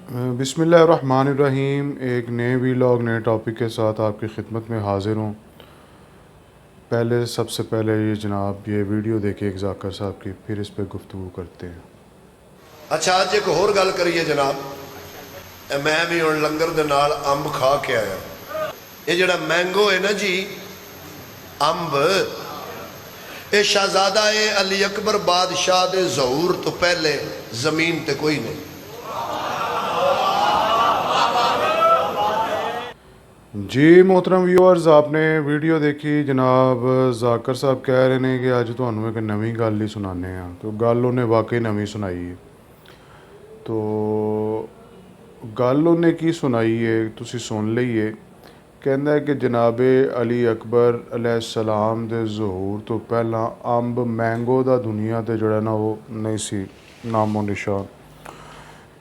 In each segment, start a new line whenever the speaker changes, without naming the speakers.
बिस्मिल्लाहिर्रहमानिर्रहीम। एक नए वीलॉग नए टॉपिक के साथ आपकी खिदमत में हाज़िर हूँ। सबसे पहले ये जनाब ये वीडियो देखें ज़ाकर साहब की, फिर इस पर गुफ्तगू करते हैं।
अच्छा, अज एक होर गल करिए जनाब। मैं भी हुण लंगर दे नाल अंब खा के आया। ये जिहड़ा मैंगो है ना जी, अंब, ये शहजादा है अली अकबर बादशाह दे ज़हूर तो पहले ज़मीन ते कोई नहीं।
जी मोहतरम व्यूअर्स, आपने वीडियो देखी। जनाब ज़ाकर साहब कह रहे हैं कि अज तुहानू एक नवी गल ही सुनाने हैं, तो गल उन्हें वाकई नवी सुनाई है। तो गल उन्हें की सुनाई है तुसी सुन लईए। कहता है कि जनाबे अली अकबर अलैहिस्सलाम दे ज़हूर तो पहला अंब मैंगो दा दुनिया ते जड़ा ना वो नहीं सी नामो निशान।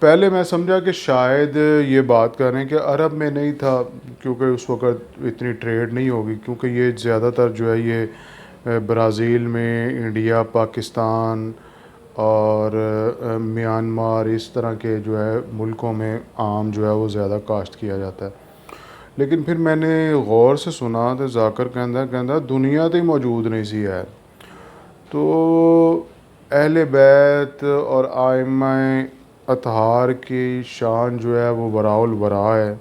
पहले मैं समझा कि शायद ये बात कर रहे हैं कि अरब में नहीं था, क्योंकि उस वक़्त इतनी ट्रेड नहीं होगी, क्योंकि ये ज़्यादातर जो है ये ब्राज़ील में, इंडिया, पाकिस्तान और म्यांमार इस तरह के जो है मुल्कों में आम जो है वो ज़्यादा काश्त किया जाता है। लेकिन फिर मैंने गौर से सुना तो ज़ाकर कहता दुनिया तो ही मौजूद नहीं सी है। तो अहले बैत और आइम्माए अतहार की शान जो है वो वराउल वरा है।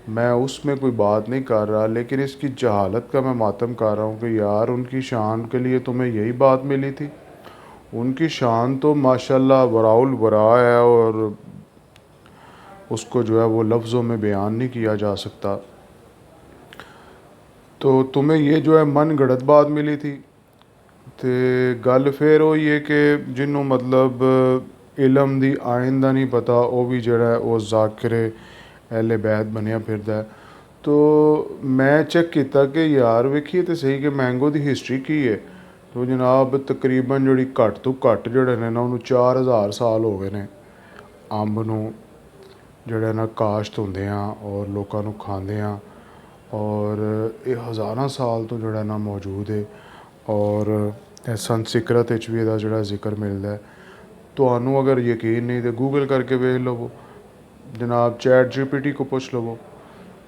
मैं उसमें कोई बात नहीं कर रहा, लेकिन इसकी जहालत का मैं मातम कर रहा हूँ कि यार उनकी शान के लिए तुम्हें यही बात मिली थी। उनकी शान तो माशाल्लाह वराउल वरा है और उसको जो है वो लफ्ज़ों में बयान नहीं किया जा सकता। तो तुम्हें ये जो है मन गढ़त बात मिली थी। तो गल फिर वही है कि जिन्हों मतलब इलम दी आइन दा नहीं पता, वो भी जड़ा है वो ज़ाकिर अहले बैत बनया फिरदा है। तो मैं चेक किया कि यार वेखिए तो सही कि मैंगो दी हिस्टरी की है। तो जनाब तकरीबन जी घट तो घट जड़े ने ना उन्होंने 4000 साल हो गए ने अंब नूं जड़े ना काश्त होंदे हैं और लोगों को खांदे हैं, और ये हज़ारां साल तो जड़ा ना मौजूद है। और संस्कृत भी इहदा जड़ा जिक्र मिलता है। तो अगर यकीन नहीं तो गूगल करके वेख लवो, जनाब चैट जीपीटी को पूछ लवो।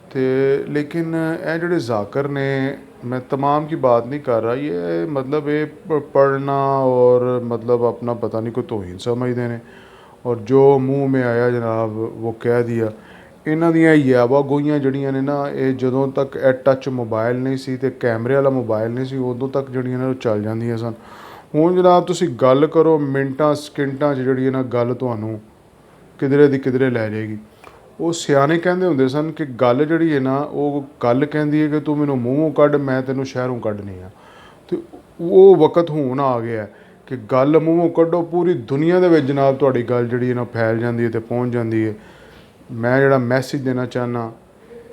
तो लेकिन ये जड़े ज़ाकर ने, मैं तमाम की बात नहीं कर रहा, ये मतलब ये पढ़ना और मतलब अपना पता नहीं कोई तौहीन समझते हैं और जो मुँह में आया जनाब वो कह दिया। इन्हां दियां यावा गोइयां जड़ियां ने ना, ये जदों तक ए टच मोबाइल नहीं सी ते कैमरे वाला मोबाइल नहीं सी, उदों तक जड़ियां ने चल जांदियां सन। हुण जनाब तुसी गल करो मिंटां सकिंटां जड़ी ना गल तुहानू किधरे दी किधरे लै जाएगी। वो सियाने कहंदे हुंदे सन कि गल जड़ी है ना वो गल कहंदी है कि तू मैनू मूँहों कढ, मैं तैनू शहरों कढनी आ। तो वो वक्त हुण आ गया है कि गल मूँहों कढो, पूरी दुनिया दे विच जनाब तुहाडी गल जड़ी है ना फैल जांदी है ते पहुँच जांदी है। मैं जड़ा मैसेज देना चाहना,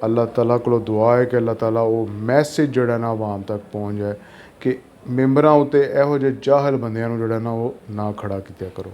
अल्लाह ताला को दुआ है कि अल्लाह ताला वो मैसेज जड़ा ना आवाम तक पहुँच जाए कि मैंबरां उत्ते इहो जे जाहल बंदियां नूं जड़ा ना वो ना खड़ा कीता करो।